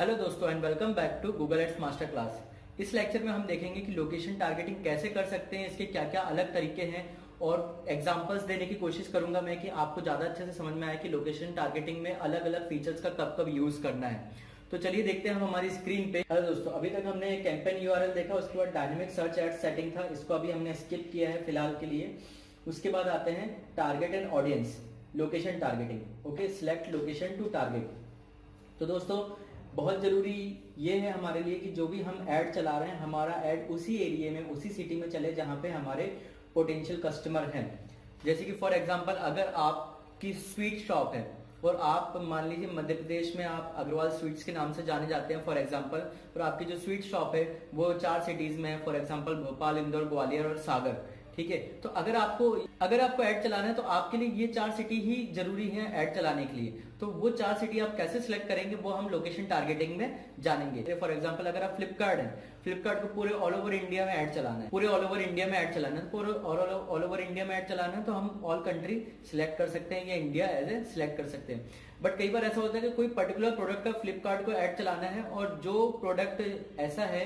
Hello दोस्तों and welcome back to Google Ads master class. इस lecture में हम देखेंगे कि लोकेशन टारगेटिंग कैसे कर सकते हैं, इसके क्या क्या अलग तरीके हैं और एग्जांपल्स देने की कोशिश करूंगा मैं कि आपको ज्यादा अच्छे से समझ में आए कि लोकेशन टारगेटिंग में अलग अलग फीचर्स का कब कब यूज करना है। तो चलिए देखते हैं हम हमारी स्क्रीन पे। हेलो दोस्तों, अभी तक हमने कैंपेन यूआरएल देखा, उसके बाद डायनेमिक सर्च एड सेटिंग था, इसको अभी हमने स्किप किया है फिलहाल के लिए। उसके बाद आते हैं target and audience, location targeting. Okay, select location to target. तो दोस्तों बहुत जरूरी ये है हमारे लिए कि जो भी हम ऐड चला रहे हैं, हमारा ऐड उसी एरिया में, उसी सिटी में चले जहां पे हमारे पोटेंशियल कस्टमर हैं। जैसे कि फॉर एग्जांपल अगर आपकी स्वीट शॉप है और आप मान लीजिए मध्य प्रदेश में आप अग्रवाल स्वीट्स के नाम से जाने जाते हैं फॉर एग्जांपल, और आपकी जो स्वीट शॉप है वो 4 सिटीज में है, फॉर एग्जांपल भोपाल, इंदौर, ग्वालियर और सागर। ठीक है, तो अगर आपको ऐड चलाना है तो आपके लिए ये 4 सिटी ही जरूरी है ऐड चलाने के लिए। तो वो 4 सिटी आप कैसे सिलेक्ट करेंगे वो हम लोकेशन टारगेटिंग में जानेंगे। फॉर एग्जांपल अगर आप फ्लिपकार्ट है, फ्लिपकार्ट को पूरे ऑल ओवर इंडिया में ऐड चलाना है, पूरे ऑल ओवर इंडिया में ऐड चलाना है, पूरे ऑल ओवर इंडिया में ऐड चलाना है, तो हम ऑल कंट्री सिलेक्ट कर सकते हैं या इंडिया एज ए सिलेक्ट कर सकते हैं। बट कई बार ऐसा होता है कि कोई पर्टिकुलर प्रोडक्ट का फ्लिपकार्ट को ऐड चलाना है और जो प्रोडक्ट ऐसा है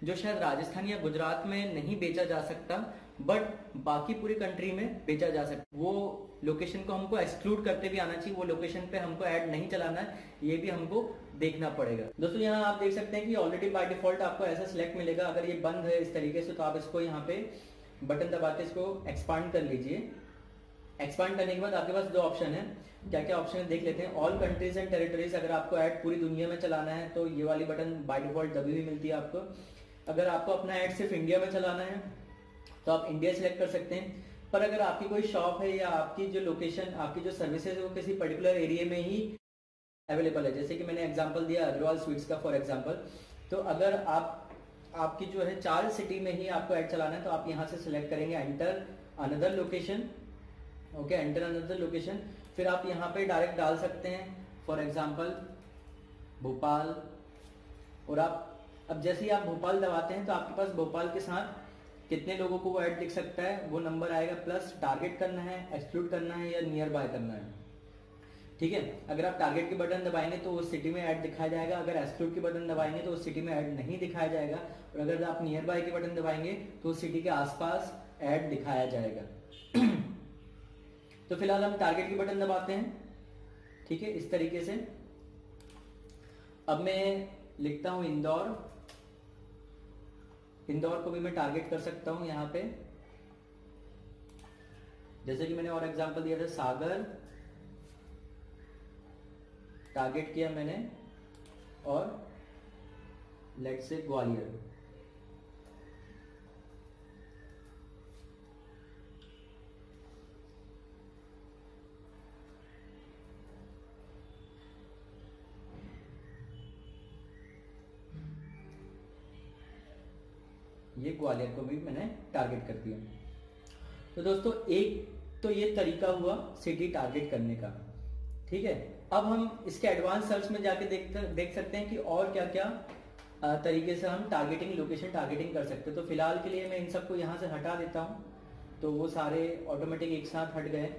जो शायद राजस्थान या गुजरात में नहीं बेचा जा सकता बट बाकी पूरी कंट्री में बेचा जा सकता, वो लोकेशन को हमको एक्सक्लूड करते भी आना चाहिए। वो लोकेशन पे हमको ऐड नहीं चलाना है, ये भी हमको देखना पड़ेगा। दोस्तों यहाँ आप देख सकते हैं कि ऑलरेडी बाय डिफॉल्ट आपको ऐसा सिलेक्ट मिलेगा। अगर ये बंद है इस तरीके से तो आप इसको यहाँ पे बटन दबा के इसको एक्सपांड कर लीजिए। एक्सपांड करने के बाद आपके पास 2 ऑप्शन है। क्या क्या ऑप्शन है देख लेते हैं। ऑल कंट्रीज एंड टेरिटरीज, अगर आपको ऐड पूरी दुनिया में चलाना है तो ये वाली बटन बाय डिफॉल्ट दबी हुई मिलती है आपको। अगर आपको अपना ऐड सिर्फ इंडिया में चलाना है तो आप इंडिया सिलेक्ट कर सकते हैं। पर अगर आपकी कोई शॉप है या आपकी जो लोकेशन, आपकी जो सर्विसेज है वो किसी पर्टिकुलर एरिया में ही अवेलेबल है, जैसे कि मैंने एग्जांपल दिया अग्रवाल स्वीट्स का फॉर एग्जांपल, तो अगर आपकी जो है 4 सिटी में ही आपको ऐड चलाना है तो आप यहां से सिलेक्ट करेंगे enter another location. Okay, enter another location. फिर आप यहाँ पे डायरेक्ट डाल सकते हैं फॉर एग्जाम्पल भोपाल, और आप अब जैसे ही आप भोपाल दबाते हैं तो आपके पास भोपाल के साथ कितने लोगों को वो ऐड दिख सकता है वो नंबर आएगा, प्लस टारगेट करना है, एक्सक्लूड करना है या नियर बाय करना है। ठीक है, अगर आप टारगेट के बटन दबाएंगे तो उस सिटी में ऐड दिखाया जाएगा, अगर एक्सक्लूड के बटन दबाएंगे तो उस सिटी में ऐड नहीं दिखाया जाएगा, और अगर आप नियर बाय के बटन दबाएंगे तो उस सिटी के आसपास ऐड दिखाया जाएगा। तो फिलहाल हम टारगेट के बटन दबाते हैं। ठीक है, इस तरीके से। अब मैं लिखता हूं इंदौर, इंदौर को भी मैं टारगेट कर सकता हूं यहां पे, जैसे कि मैंने और एग्जांपल दिया था सागर टारगेट किया मैंने, और लेट्स से ग्वालियर। ये ग्वालियर को भी मैंने टारगेट कर दिया। तो दोस्तों एक तो ये तरीका हुआ सिटी टारगेट करने का। ठीक है, अब हम इसके एडवांस सर्च में जाके देख सकते हैं कि और क्या क्या तरीके से हम टारगेटिंग, लोकेशन टारगेटिंग कर सकते हैं। तो फिलहाल के लिए मैं इन सबको यहां से हटा देता हूं, तो वो सारे ऑटोमेटिक एक साथ हट गए।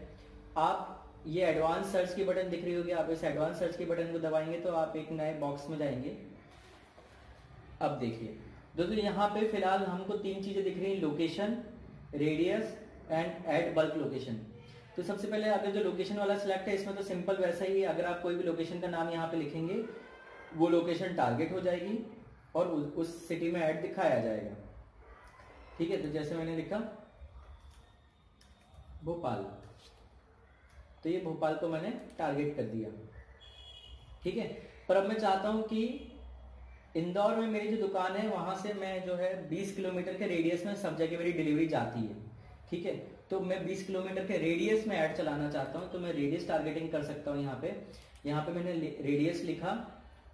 आप ये एडवांस सर्च की बटन दिख रही होगी, आप इस एडवांस सर्च के बटन को दबाएंगे तो आप एक नए बॉक्स में जाएंगे। अब देखिए दोस्तों यहाँ पे फिलहाल हमको 3 चीजें दिख रही हैं, location, radius and add bulk location. तो सबसे पहले अगर जो लोकेशन वाला सिलेक्ट है इसमें तो सिंपल वैसा ही, अगर आप कोई भी लोकेशन का नाम यहाँ पे लिखेंगे वो लोकेशन टारगेट हो जाएगी और उस सिटी में ऐड दिखाया जाएगा। ठीक है, तो जैसे मैंने लिखा भोपाल, तो ये भोपाल को मैंने टारगेट कर दिया। ठीक है, पर अब मैं चाहता हूं कि इंदौर में मेरी जो दुकान है वहां से मैं जो है 20 किलोमीटर के रेडियस में सब जगह मेरी डिलीवरी जाती है। ठीक है, तो मैं 20 किलोमीटर के रेडियस में ऐड चलाना चाहता हूं तो मैं रेडियस टारगेटिंग कर सकता हूं। यहाँ पे मैंने रेडियस लिखा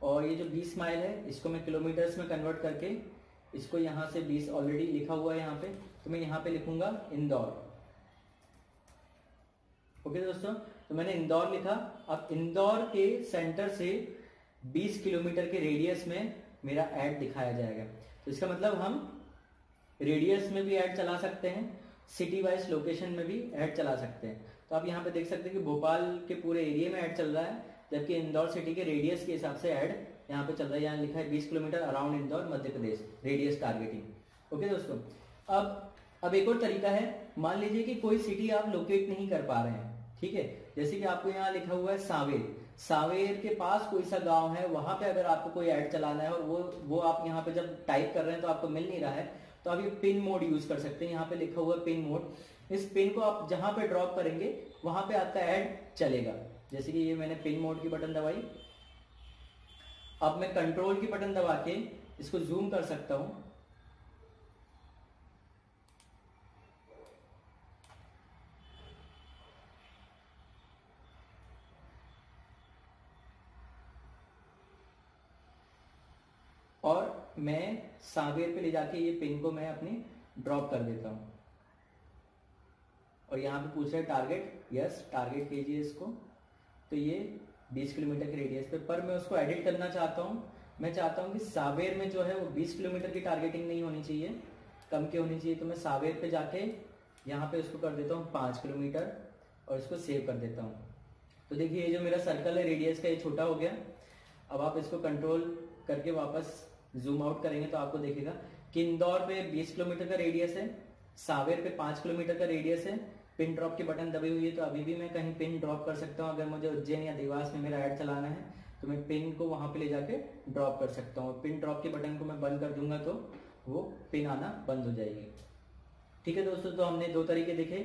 और ये जो 20 माइल है इसको मैं किलोमीटर्स में कन्वर्ट करके इसको यहाँ से 20 ऑलरेडी लिखा हुआ है यहाँ पे, तो मैं यहाँ पे लिखूंगा इंदौर। ओके दोस्तों, तो मैंने इंदौर लिखा। अब इंदौर के सेंटर से 20 किलोमीटर के रेडियस में मेरा ऐड दिखाया जाएगा। तो इसका मतलब हम रेडियस में भी ऐड चला सकते हैं, सिटी वाइज लोकेशन में भी ऐड चला सकते हैं। तो आप यहाँ पे देख सकते हैं कि भोपाल के पूरे एरिया में ऐड चल रहा है, जबकि इंदौर सिटी के रेडियस के हिसाब से ऐड यहाँ पे चल रहा है। यहाँ लिखा है 20 kilometre around Indore Madhya Pradesh, radius targeting. Okay दोस्तों, अब एक और तरीका है, मान लीजिए कि कोई सिटी आप लोकेट नहीं कर पा रहे हैं, ठीक है, जैसे कि आपको यहाँ लिखा हुआ है सांवेर, सांवेर के पास कोई सा गांव है, वहां पे अगर आपको कोई ऐड चलाना है और वो आप यहाँ पे जब टाइप कर रहे हैं तो आपको मिल नहीं रहा है, तो आप ये पिन मोड यूज कर सकते हैं। यहाँ पे लिखा हुआ है पिन मोड, इस पिन को आप जहां पे ड्रॉप करेंगे वहां पे आपका ऐड चलेगा। जैसे कि ये मैंने पिन मोड की बटन दबाई, अब मैं कंट्रोल की बटन दबा के इसको जूम कर सकता हूं। और मैं सांवेर पे ले जाके ये पिन को मैं अपनी ड्रॉप कर देता हूं। और यहाँ पे पूछ रहा है टारगेट, यस टारगेट कीजिए इसको। तो ये 20 किलोमीटर के रेडियस पे, पर मैं उसको एडिट करना चाहता हूँ। मैं चाहता हूँ कि सांवेर में जो है वो 20 किलोमीटर की टारगेटिंग नहीं होनी चाहिए, कम की होनी चाहिए। तो मैं सांवेर पे जाके यहाँ पे उसको कर देता हूँ 5 किलोमीटर और इसको सेव कर देता हूँ। तो देखिए ये जो मेरा सर्कल है रेडियस का, ये छोटा हो गया। अब आप इसको कंट्रोल करके वापस जूम आउट करेंगे तो आपको देखेगा कि इंदौर पे 20 किलोमीटर का रेडियस है, सांवेर पे 5 किलोमीटर का रेडियस है। पिन ड्रॉप की बटन दबी हुई है, तो अभी भी मैं कहीं पिन ड्रॉप कर सकता हूँ। अगर मुझे उज्जैन या देवास में मेरा ऐड चलाना है तो मैं पिन को वहां पे ले जाके ड्रॉप कर सकता हूँ। पिन ड्रॉप की बटन को मैं बंद कर दूंगा तो वो पिन आना बंद हो जाएगी। ठीक है दोस्तों, तो हमने दो तरीके देखे,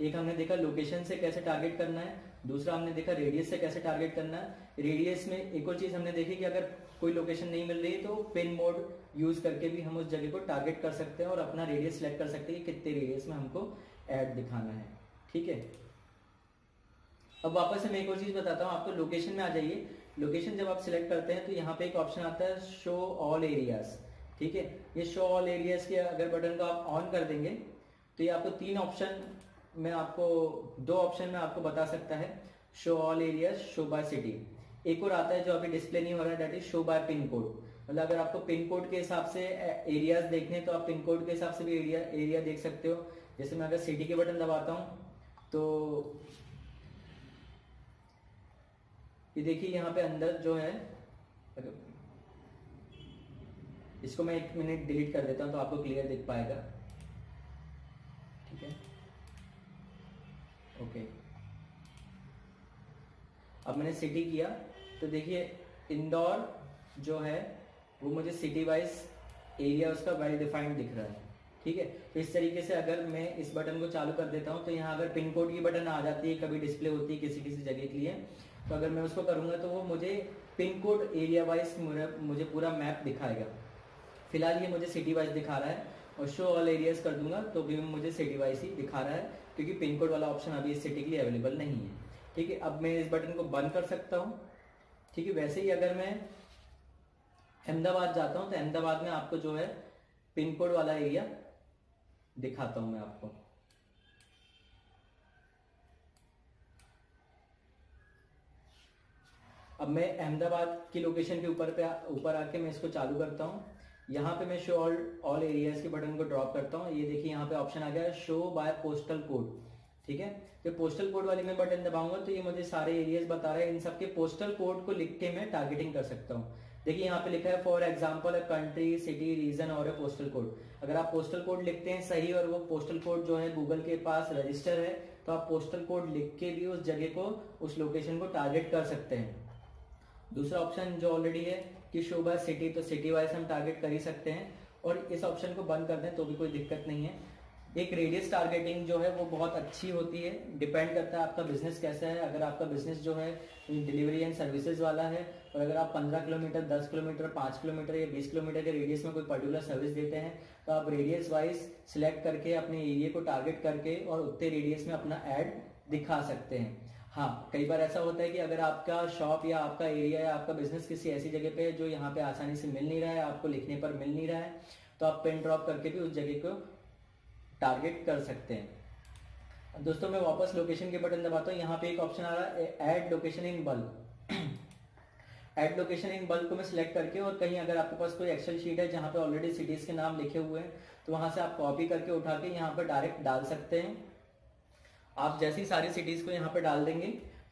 एक हमने देखा लोकेशन से कैसे टारगेट करना है, दूसरा हमने देखा रेडियस से कैसे टारगेट करना है। रेडियस में एक और चीज हमने देखी कि अगर कोई लोकेशन नहीं मिल रही तो पिन मोड यूज करके भी हम उस जगह को टारगेट कर सकते हैं और अपना रेडियस सिलेक्ट कर सकते हैं कि कितने रेडियस में हमको ऐड दिखाना है। ठीक है, अब वापस से मैं एक और चीज बताता हूँ आपको। लोकेशन में आ जाइए। लोकेशन जब आप सिलेक्ट करते हैं तो यहाँ पे एक ऑप्शन आता है शो ऑल एरियाज। ठीक है, ये शो ऑल एरियाज के अगर बटन को आप ऑन कर देंगे तो ये आपको तीन ऑप्शन में आपको दो ऑप्शन में आपको बता सकता है, show all areas, show by city. एक और आता है जो अभी डिस्प्ले नहीं हो रहा है, that is show by pin code. मतलब अगर आपको पिन कोड के हिसाब से एरियाज देखने तो आप पिन कोड के हिसाब से भी एरिया देख सकते हो। जैसे मैं अगर सिटी के बटन दबाता हूं तो ये देखिए यहाँ पे अंदर जो है, इसको मैं 1 मिनट डिलीट कर देता हूं तो आपको क्लियर दिख पाएगा। ठीक है, ओके। अब मैंने सिटी किया तो देखिए इंदौर जो है वो मुझे सिटी वाइज एरिया उसका वेल डिफाइंड दिख रहा है। ठीक है, तो इस तरीके से अगर मैं इस बटन को चालू कर देता हूं तो यहाँ अगर पिन कोड की बटन आ जाती है, कभी डिस्प्ले होती है किसी किसी जगह के लिए, तो अगर मैं उसको करूंगा तो वो मुझे पिन कोड एरिया वाइज मुझे पूरा मैप दिखाएगा। फिलहाल ये मुझे सिटी वाइज दिखा रहा है और शो ऑल एरियाज कर दूंगा तो भी मुझे सिटी वाइज ही दिखा रहा है, क्योंकि पिन कोड वाला ऑप्शन अभी इस सिटी के लिए अवेलेबल नहीं है। ठीक है, अब मैं इस बटन को बंद कर सकता हूँ। ठीक है, वैसे ही अगर मैं अहमदाबाद जाता हूँ तो अहमदाबाद में आपको जो है पिन कोड वाला एरिया दिखाता हूं मैं आपको। अब मैं अहमदाबाद की लोकेशन के ऊपर आके मैं इसको चालू करता हूं। यहाँ पे मैं शो ऑल एरियाज के बटन को ड्रॉप करता हूँ। ये देखिए यहाँ पे ऑप्शन आ गया है शो बाय पोस्टल कोड। ठीक है, तो पोस्टल कोड वाली मैं बटन दबाऊंगा तो ये मुझे सारे एरियाज बता रहा है। इन सबके पोस्टल कोड को लिख के मैं टारगेटिंग कर सकता हूँ। देखिए यहाँ पे लिखा है for example country, city, region और पोस्टल कोड। अगर आप पोस्टल कोड लिखते हैं सही और वो पोस्टल कोड जो है गूगल के पास रजिस्टर है तो आप पोस्टल कोड लिख के भी उस जगह को, उस लोकेशन को टारगेट कर सकते हैं। दूसरा ऑप्शन जो ऑलरेडी है कि शो बाय सिटी, तो सिटी वाइज हम टारगेट कर ही सकते हैं और इस ऑप्शन को बंद कर दें तो भी कोई दिक्कत नहीं है। एक रेडियस टारगेटिंग जो है वो बहुत अच्छी होती है, डिपेंड करता है आपका बिजनेस कैसा है। अगर आपका बिजनेस जो है डिलीवरी एंड सर्विसेज वाला है और अगर आप 15 किलोमीटर, 10 किलोमीटर, 5 किलोमीटर या 20 किलोमीटर के रेडियस में कोई पर्टिकुलर सर्विस देते हैं तो आप रेडियस वाइज सिलेक्ट करके अपने एरिया को टारगेट करके और उतने रेडियस में अपना ऐड दिखा सकते हैं। हाँ, कई बार ऐसा होता है कि अगर आपका शॉप या आपका एरिया या आपका बिजनेस किसी ऐसी जगह पे है जो यहाँ पे आसानी से मिल नहीं रहा है, आपको लिखने पर मिल नहीं रहा है, तो आप पिन ड्रॉप करके भी उस जगह को टारगेट कर सकते हैं। दोस्तों मैं वापस लोकेशन के बटन दबाता हूँ। यहाँ पे एक ऑप्शन आ रहा है add location in bulk. Add location in bulk को मैं सिलेक्ट करके, और कहीं अगर आपके पास कोई एक्सेल शीट है जहाँ पे ऑलरेडी सिटीज के नाम लिखे हुए हैं तो वहां से आप कॉपी करके उठा के यहाँ पे डायरेक्ट डाल सकते हैं। आप जैसी सारी सिटीज को यहाँ पे डाल देंगे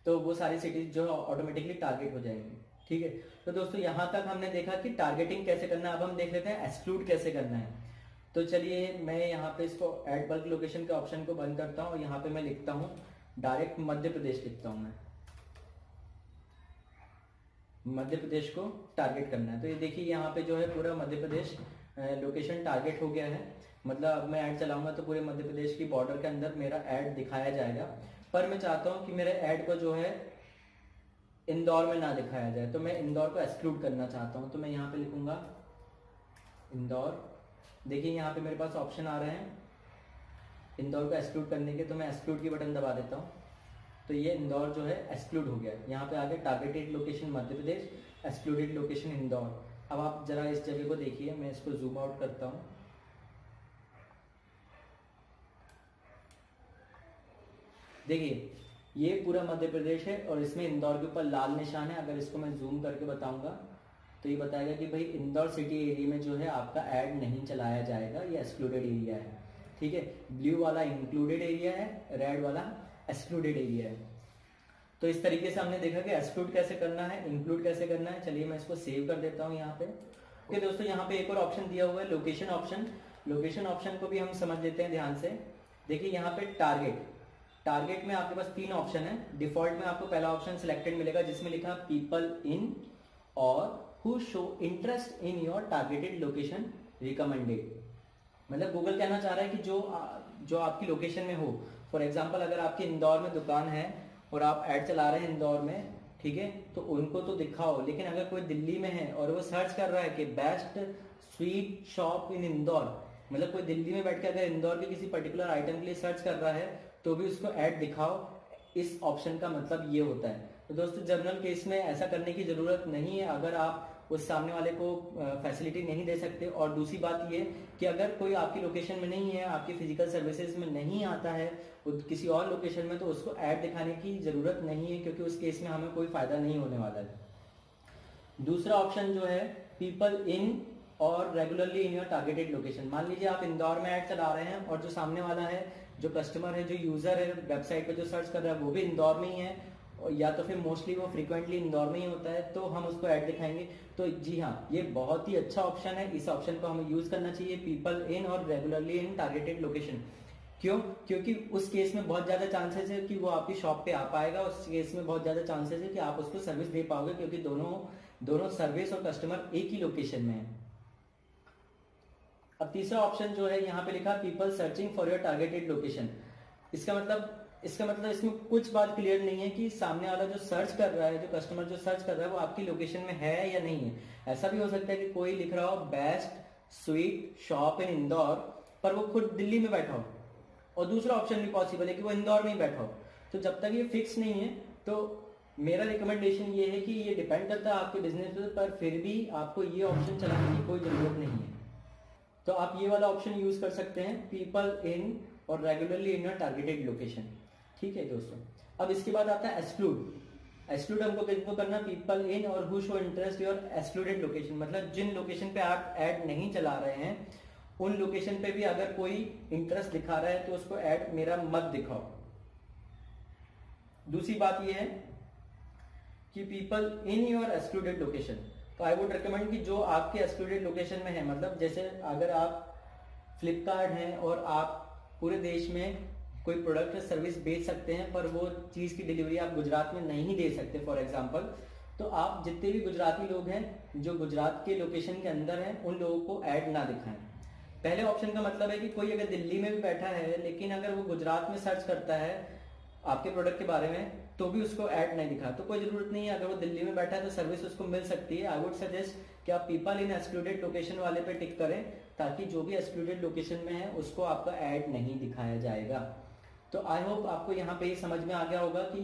तो वो सारी सिटीज जो ऑटोमेटिकली टारगेट हो जाएंगी। ठीक है, तो दोस्तों यहाँ तक हमने देखा कि टारगेटिंग कैसे करना है। अब हम देख लेते हैं एक्सक्लूड कैसे करना है। तो चलिए मैं यहाँ पे इसको ऐड बल्क लोकेशन के ऑप्शन को बंद करता हूँ और यहाँ पे मैं लिखता हूँ डायरेक्ट मध्य प्रदेश लिखता हूँ। मैं मध्य प्रदेश को टारगेट करना है। तो ये देखिए यहाँ पे जो है पूरा मध्य प्रदेश लोकेशन टारगेट हो गया है। मतलब अब मैं ऐड चलाऊंगा तो पूरे मध्य प्रदेश की बॉर्डर के अंदर मेरा ऐड दिखाया जाएगा। पर मैं चाहता हूँ कि मेरे ऐड को जो है इंदौर में ना दिखाया जाए, तो मैं इंदौर को एक्सक्लूड करना चाहता हूँ। तो मैं यहाँ पे लिखूंगा इंदौर। देखिए यहाँ पे मेरे पास ऑप्शन आ रहे हैं इंदौर को एक्सक्लूड करने के, तो मैं एक्सक्लूड की बटन दबा देता हूँ। तो ये इंदौर जो है एक्सक्लूड हो गया। यहाँ पे आगे targeted location Madhya Pradesh, excluded location Indore. अब आप जरा इस जगह को देखिए, मैं इसको जूम आउट करता हूँ। देखिए ये पूरा मध्य प्रदेश है और इसमें इंदौर के ऊपर लाल निशान है। अगर इसको मैं जूम करके बताऊंगा तो ये बताएगा कि भाई इंदौर सिटी एरिया में जो है आपका ऐड नहीं चलाया जाएगा, ये एक्सक्लूडेड एरिया है। ठीक है, ब्लू वाला इंक्लूडेड एरिया है, रेड वाला एक्सक्लूडेड एरिया है। तो इस तरीके से हमने देखा कि एक्सक्लूड कैसे करना है, इंक्लूड कैसे करना है। चलिए मैं इसको सेव कर देता हूँ यहाँ पे। ओके दोस्तों, यहाँ पे एक और ऑप्शन दिया हुआ है लोकेशन ऑप्शन। लोकेशन ऑप्शन को भी हम समझ लेते हैं ध्यान से। देखिए यहाँ पे टारगेट में आपके पास 3 ऑप्शन है। डिफॉल्ट में आपको पहला ऑप्शन सिलेक्टेड मिलेगा जिसमें लिखा पीपल इन और who show interest in your targeted location recommended. मतलब गूगल कहना चाह रहा है कि जो आपकी लोकेशन में हो। फॉर एग्जाम्पल अगर आपकी इंदौर में दुकान है और आप ऐड चला रहे हैं इंदौर में, ठीक है, तो उनको तो दिखाओ। लेकिन अगर कोई दिल्ली में है और वो सर्च कर रहा है कि best sweet shop in Indore, मतलब कोई दिल्ली में बैठ के अगर इंदौर के किसी पर्टिकुलर आइटम के लिए सर्च कर रहा है तो भी उसको ऐड दिखाओ। इस ऑप्शन का मतलब ये होता है। तो दोस्तों जनरल केस में ऐसा करने की जरूरत नहीं है अगर आप उस सामने वाले को फैसिलिटी नहीं दे सकते। और दूसरी बात ये कि अगर कोई आपकी लोकेशन में नहीं है, आपकी फिजिकल सर्विसेज में नहीं आता है किसी और लोकेशन में, तो उसको ऐड दिखाने की जरूरत नहीं है, क्योंकि उस केस में हमें कोई फायदा नहीं होने वाला है। दूसरा ऑप्शन जो है पीपल इन और regularly in your targeted location. मान लीजिए आप इंदौर में ऐड चला रहे हैं और जो सामने वाला है, जो कस्टमर है, जो यूजर है वेबसाइट पे जो सर्च कर रहा है वो भी इंदौर में ही है, और या तो फिर मोस्टली वो फ्रीक्वेंटली इंदौर में ही होता है, तो हम उसको ऐड दिखाएंगे। तो जी हाँ, ये बहुत ही अच्छा ऑप्शन है। इस ऑप्शन को हमें यूज करना चाहिए, पीपल इन और रेगुलरली इन टारगेटेड लोकेशन। क्यों? क्योंकि उस केस में बहुत ज्यादा चांसेस है कि वो आपकी शॉप पे आ पाएगा। उस केस में बहुत ज्यादा चांसेस है कि आप उसको सर्विस दे पाओगे, क्योंकि दोनों सर्विस और कस्टमर एक ही लोकेशन में है। अब तीसरा ऑप्शन जो है यहाँ पे लिखा people searching for your targeted location. इसका मतलब इसमें कुछ बात क्लियर नहीं है कि सामने वाला जो सर्च कर रहा है, जो कस्टमर जो सर्च कर रहा है वो आपकी लोकेशन में है या नहीं है। ऐसा भी हो सकता है कि कोई लिख रहा हो best sweet shop in Indore, पर वो खुद दिल्ली में बैठा हो, और दूसरा ऑप्शन भी पॉसिबल है कि वो इंदौर में ही बैठा हो। तो जब तक ये फिक्स नहीं है, तो मेरा रिकमेंडेशन ये है कि ये डिपेंड करता है आपके बिजनेस पर, फिर भी आपको ये ऑप्शन चलाने की कोई जरूरत नहीं है। तो आप ये वाला ऑप्शन यूज कर सकते हैं, पीपल इन और regularly in your targeted location. ठीक है दोस्तों, अब इसके बाद आता है एक्सक्लूड। एक्सक्लूड हमको किसको करना, पीपल इन और who show interest your excluded location. मतलब जिन लोकेशन पे आप ऐड नहीं चला रहे हैं उन लोकेशन पे भी अगर कोई इंटरेस्ट दिखा रहा है तो उसको ऐड मेरा मत दिखाओ। दूसरी बात यह है कि people in your excluded location, तो आई वुड रिकमेंड कि जो आपके एक्सक्लूडेड लोकेशन में है, मतलब जैसे अगर आप फ्लिपकार्ट हैं और आप पूरे देश में कोई प्रोडक्ट सर्विस बेच सकते हैं, पर वो चीज की डिलीवरी आप गुजरात में नहीं दे सकते फॉर एग्जांपल, तो आप जितने भी गुजराती लोग हैं जो गुजरात के लोकेशन के अंदर हैं उन लोगों को ऐड ना दिखाएं। पहले ऑप्शन का मतलब है कि कोई अगर दिल्ली में भी बैठा है लेकिन अगर वो गुजरात में सर्च करता है आपके प्रोडक्ट के बारे में तो भी उसको ऐड नहीं दिखा, तो कोई जरूरत नहीं है। अगर वो दिल्ली में बैठा है तो सर्विस उसको मिल सकती है। आई वुड सजेस्ट कि आप पीपल इन एक्सक्लूडेड लोकेशन वाले पे टिक करें, ताकि जो भी एक्सक्लूडेड लोकेशन में है उसको आपका ऐड नहीं दिखाया जाएगा। तो आई होप आपको यहाँ पे समझ में आ गया होगा कि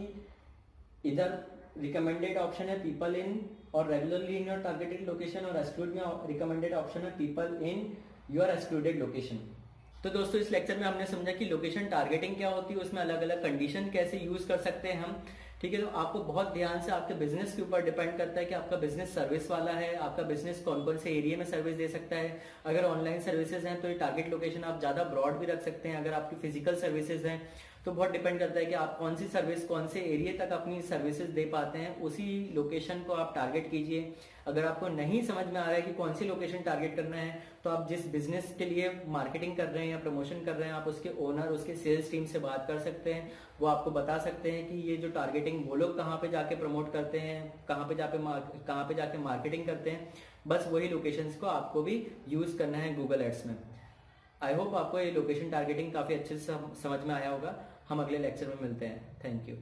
इधर रिकमेंडेड ऑप्शन है पीपल इन और regularly in your targeted location, और एक्सक्लूड में रिकमेंडेड ऑप्शन है people in your excluded location. तो दोस्तों इस लेक्चर में हमने समझा कि लोकेशन टारगेटिंग क्या होती है, उसमें अलग अलग कंडीशन कैसे यूज कर सकते हैं हम। ठीक है, तो आपको बहुत ध्यान से आपके बिजनेस के ऊपर डिपेंड करता है कि आपका बिजनेस सर्विस वाला है, आपका बिजनेस कौन कौन से एरिया में सर्विस दे सकता है। अगर ऑनलाइन सर्विसेज हैं तो ये टारगेट लोकेशन आप ज्यादा ब्रॉड भी रख सकते हैं। अगर आपकी फिजिकल सर्विसेज हैं तो बहुत डिपेंड करता है कि आप कौन सी सर्विस, कौन से एरिया तक अपनी सर्विसेज दे पाते हैं, उसी लोकेशन को आप टारगेट कीजिए। अगर आपको नहीं समझ में आ रहा है कि कौन सी लोकेशन टारगेट करना है, तो आप जिस बिजनेस के लिए मार्केटिंग कर रहे हैं या प्रमोशन कर रहे हैं, आप उसके ओनर, उसके सेल्स टीम से बात कर सकते हैं। वो आपको बता सकते हैं कि ये जो टारगेटिंग वो लोग कहाँ पे जाके प्रमोट करते हैं, कहाँ पे जाके मार्केटिंग करते हैं। बस वही लोकेशंस को आपको भी यूज करना है गूगल एड्स में। आई होप आपको ये लोकेशन टारगेटिंग काफी अच्छे से समझ में आया होगा। हम अगले लेक्चर में मिलते हैं। Thank you.